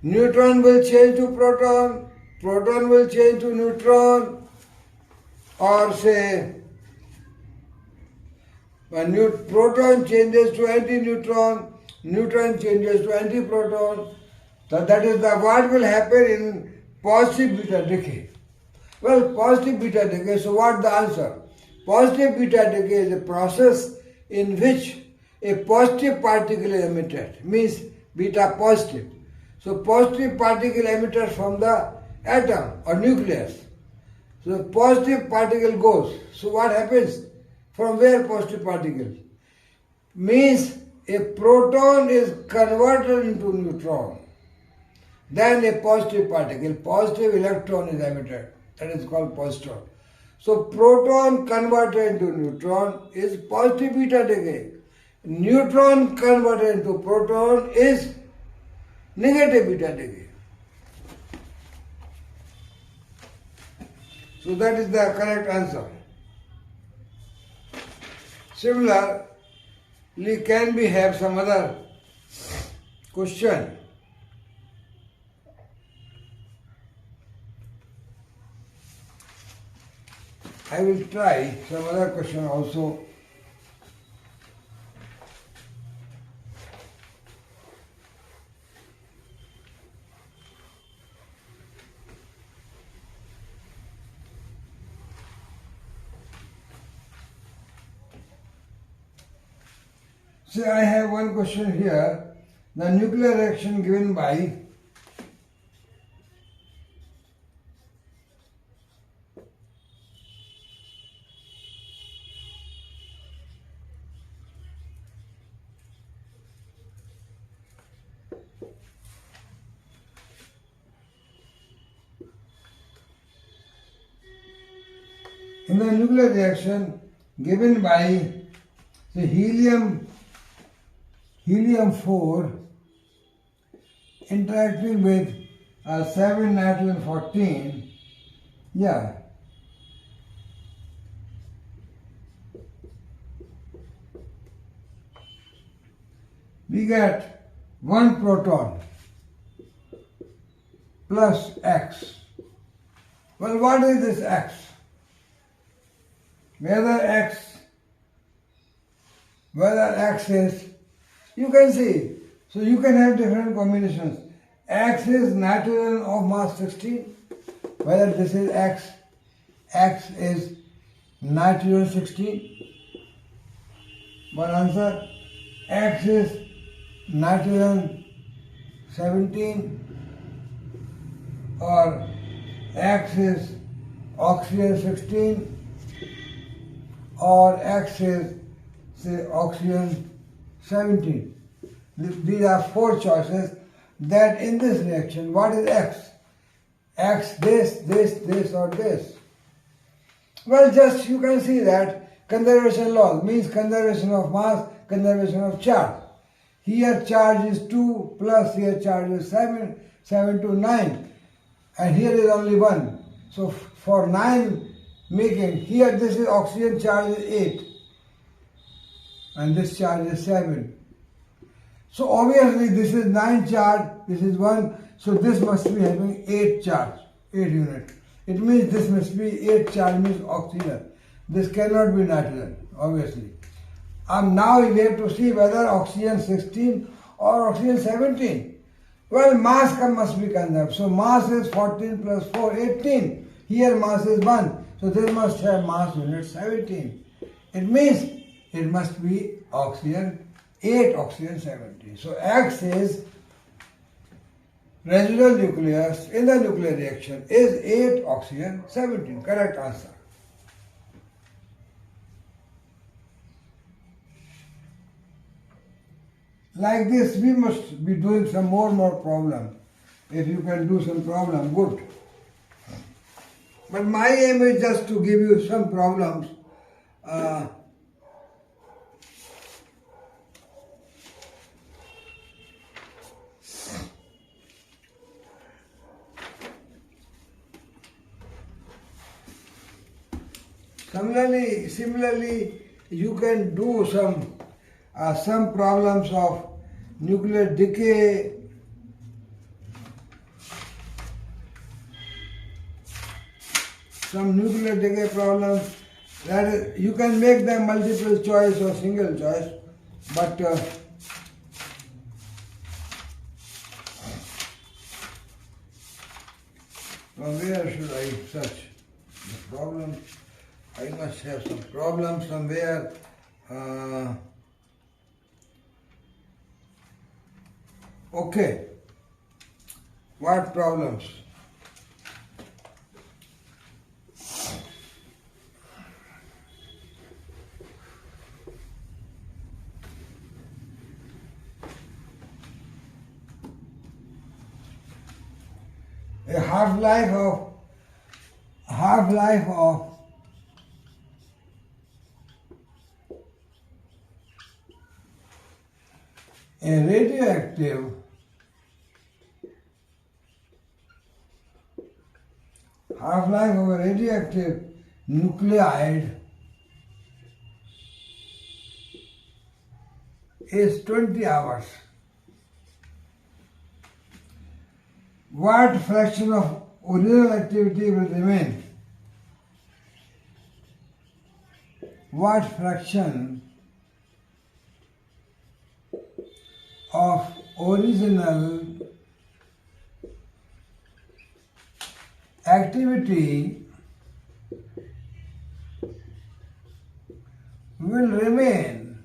Neutron will change to proton, proton will change to neutron, or say when proton changes to anti-neutron, neutron changes to anti-proton. So that is what will happen in positive beta decay. Well, positive beta decay, so what the answer? Positive beta decay is a process in which a positive particle is emitted, means beta positive. So positive particle emitted from the atom or nucleus. So the positive particle goes. So what happens? From where positive particle? Means a proton is converted into neutron. Then a positive particle, positive electron is emitted. That is called positron. So proton converted into neutron is positive beta decay. Neutron converted into proton is negative beta decay. So that is the correct answer. Similarly, can we have some other question? I will try some other question also. See, I have one question here. The nuclear reaction given by in the nuclear reaction given by the helium-4 interacting with 7 nitrogen-14, yeah, we get one proton plus X. Well, what is this X? Whether X is, you can see, so you can have different combinations. X is nitrogen of mass 16, whether this is X is nitrogen 16, one answer. X is nitrogen 17, or X is oxygen 16, or X is, say, oxygen 17. These are four choices that in this reaction, what is X? X this, or this. Well, just you can see that conservation law means conservation of mass, conservation of charge. Here charge is 2 plus here charge is 7 to 9, and here is only 1. So for 9 making, here this is oxygen charge is 8 and this charge is 7. So obviously this is 9 charge, this is 1, so this must be having 8 charge, 8 unit. It means this must be 8 charge, means oxygen. This cannot be nitrogen, obviously. Now we have to see whether oxygen 16 or oxygen 17. Well, mass must be conserved. So mass is 14 plus 4, 18. Here mass is 1. So this must have mass unit 17. It means it must be oxygen 8, oxygen 17. So X is residual nucleus in the nuclear reaction is 8, oxygen 17. Correct answer. Like this, we must be doing some more problem. If you can do some problem, good. But my aim is just to give you some problems. Similarly, you can do some problems of nuclear decay, some nuclear decay problems. That is, you can make them multiple choice or single choice, but from where should I search the problem? I must have some problem somewhere. Okay, what problems? A half-life of a radioactive nuclide is 20 hours. What fraction of original activity will remain? What fraction of original activity will remain?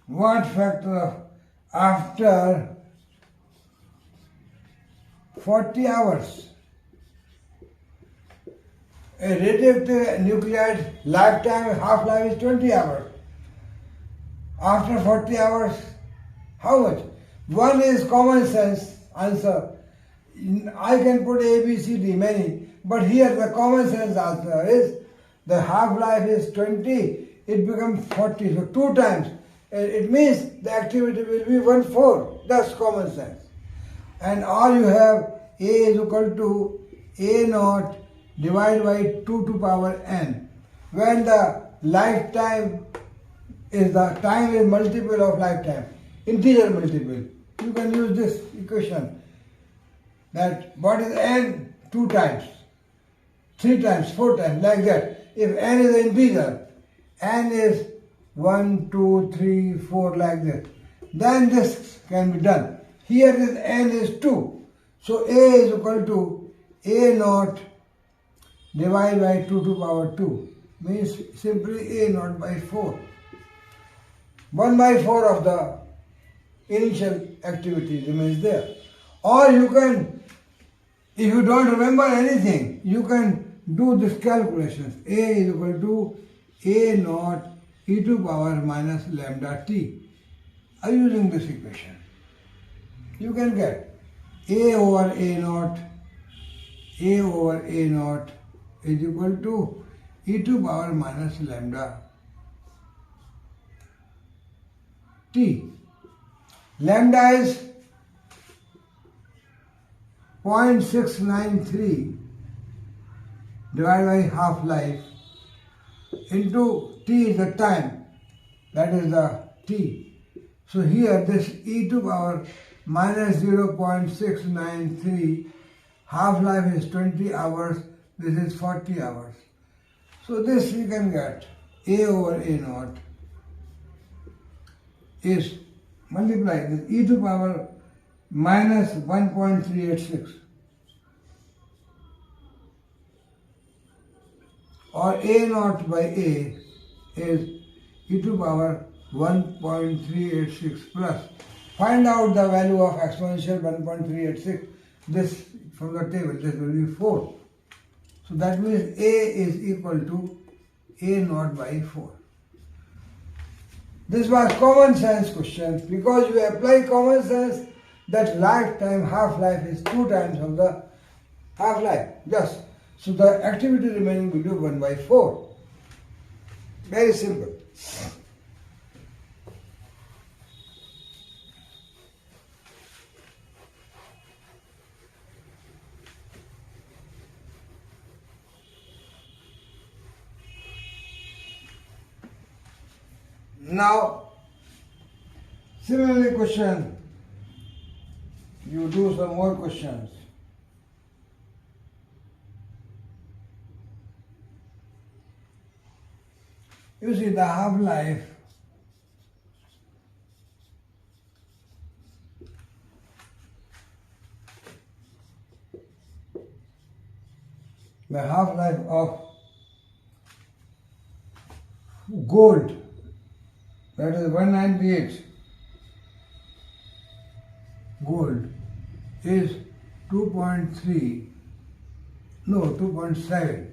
What factor after 40 hours? A radioactive nuclide lifetime half-life is 20 hours. After 40 hours, how much? One is common sense answer. I can put A, B, C, D, many, but here the common sense answer is the half-life is 20, it becomes 40, so 2 times. It means the activity will be 1/4. That's common sense. And all you have A is equal to A naught divided by 2 to power n. When the lifetime is the time is multiple of lifetime, integer multiple. You can use this equation that what is n? 2 times, 3 times, 4 times, like that. If n is an integer, n is 1, 2, 3, 4, like that, then this can be done. Here is n is 2. So A is equal to A naught divided by 2 to power 2. Means simply A naught by 4. 1/4 of the initial activity remains there. Or you can, if you don't remember anything, you can do this calculation. A is equal to A naught e to power minus lambda t. Using this equation, you can get A over A naught is equal to e to power minus lambda t. Lambda is 0.693 divided by half-life into t is the time, that is the t. So here this e to power minus 0.693, half-life is 20 hours, this is 40 hours. So this you can get A over A naught is multiplied with e to power minus 1.386, or A naught by A is e to power 1.386 plus. Find out the value of exponential 1.386. This from the table, this will be 4. So that means A is equal to A naught by 4. This was common sense question. Because you apply common sense, that lifetime half-life is 2 times of the half-life. Just so the activity remaining will be 1 by 4. Very simple. Now, similarly question, you do some more questions. You see the half-life of gold, that is 198 gold, is 2.3, no, 2.7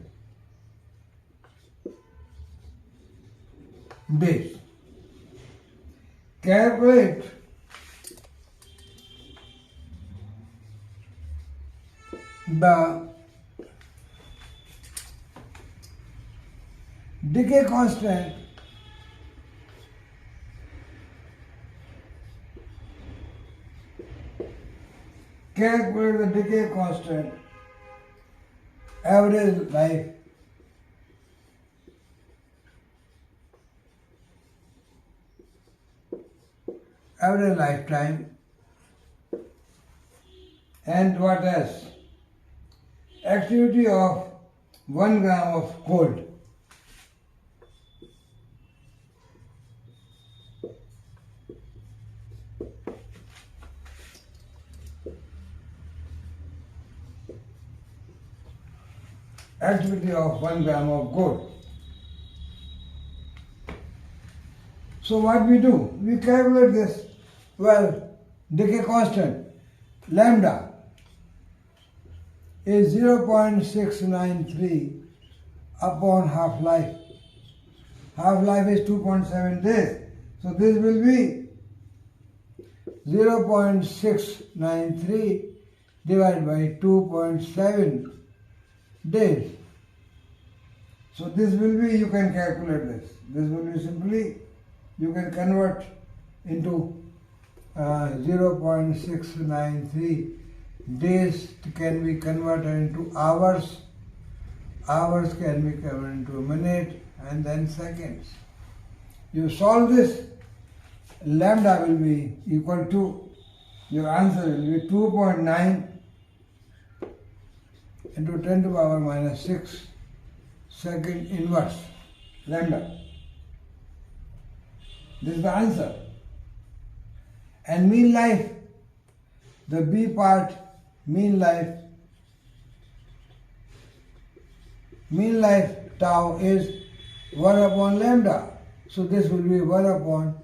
days. Calculate the decay constant average lifetime, and what else? Activity of 1 gram of gold. Activity of 1 gram of gold. So what we do? We calculate this. Well, decay constant lambda is 0.693 upon half-life. Half-life is 2.7 days. So this will be 0.693 divided by 2.7 days. So this will be, you can calculate this. This will be simply, you can convert into 0.693 days can be converted into hours. Hours can be converted into a minute and then seconds. You solve this, lambda will be equal to, your answer will be 2.9 into 10 to the power minus 6 second inverse lambda. This is the answer. And mean life, the B part, mean life tau is 1 upon lambda. So this will be 1 upon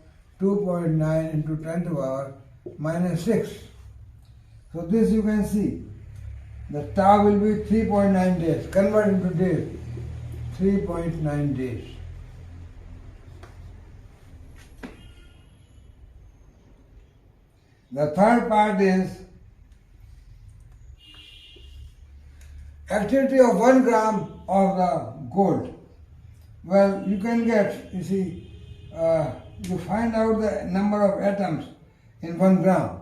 2.9 into 10 to the power minus 6. So this you can see, the tau will be 3.9 days. Convert into days, 3.9 days. The third part is activity of 1 gram of the gold. Well, you can get, you see, you find out the number of atoms in 1 gram,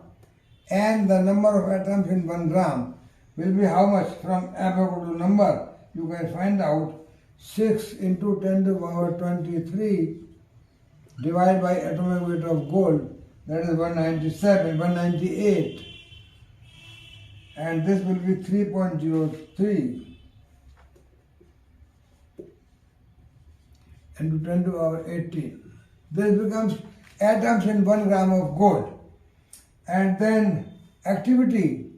and the number of atoms in 1 gram will be how much? From Avogadro number, you can find out 6 into 10 to the power 23 divided by atomic weight of gold, that is 198, and this will be 3.03 into 10 to the power 18. This becomes atoms in 1 gram of gold. And then activity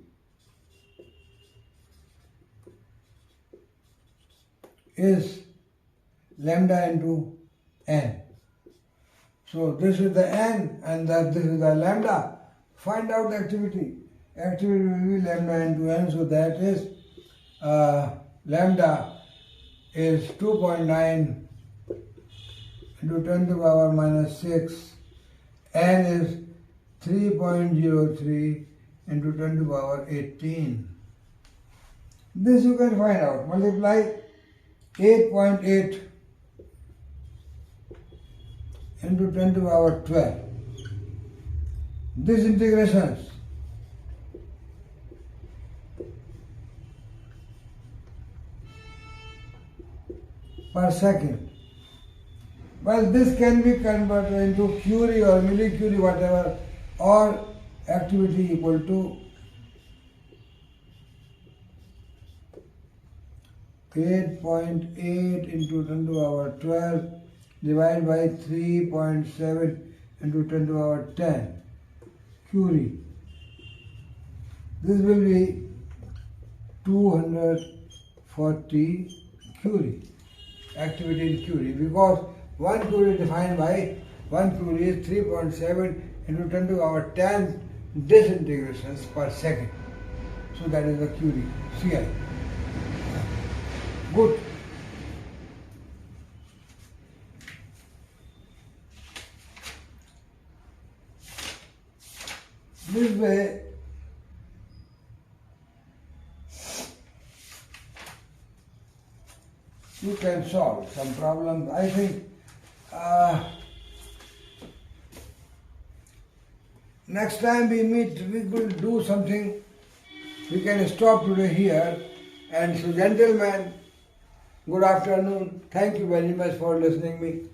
is lambda into n. So this is the n and this is the lambda. Find out the activity. Activity will be lambda into n, so that is lambda is 2.9 into 10 to the power minus 6, n is 3.03 into 10 to the power 18. This you can find out. Multiply 8.8 into 10 to the power 12. These integrations per second. Well, this can be converted into Curie or millicurie, whatever, or activity equal to 8.8 into 10 to the power 12 divided by 3.7 into 10 to the power 10 Curie. This will be 240 Curie, activity in Curie, because 1 Curie defined by 1 Curie is 3.7 into 10 to the power 10 disintegrations per second. So that is the Curie, CI. Good. This way, you can solve some problems. I think next time we meet, we will do something. We can stop today here. And so, gentlemen, good afternoon. Thank you very much for listening me.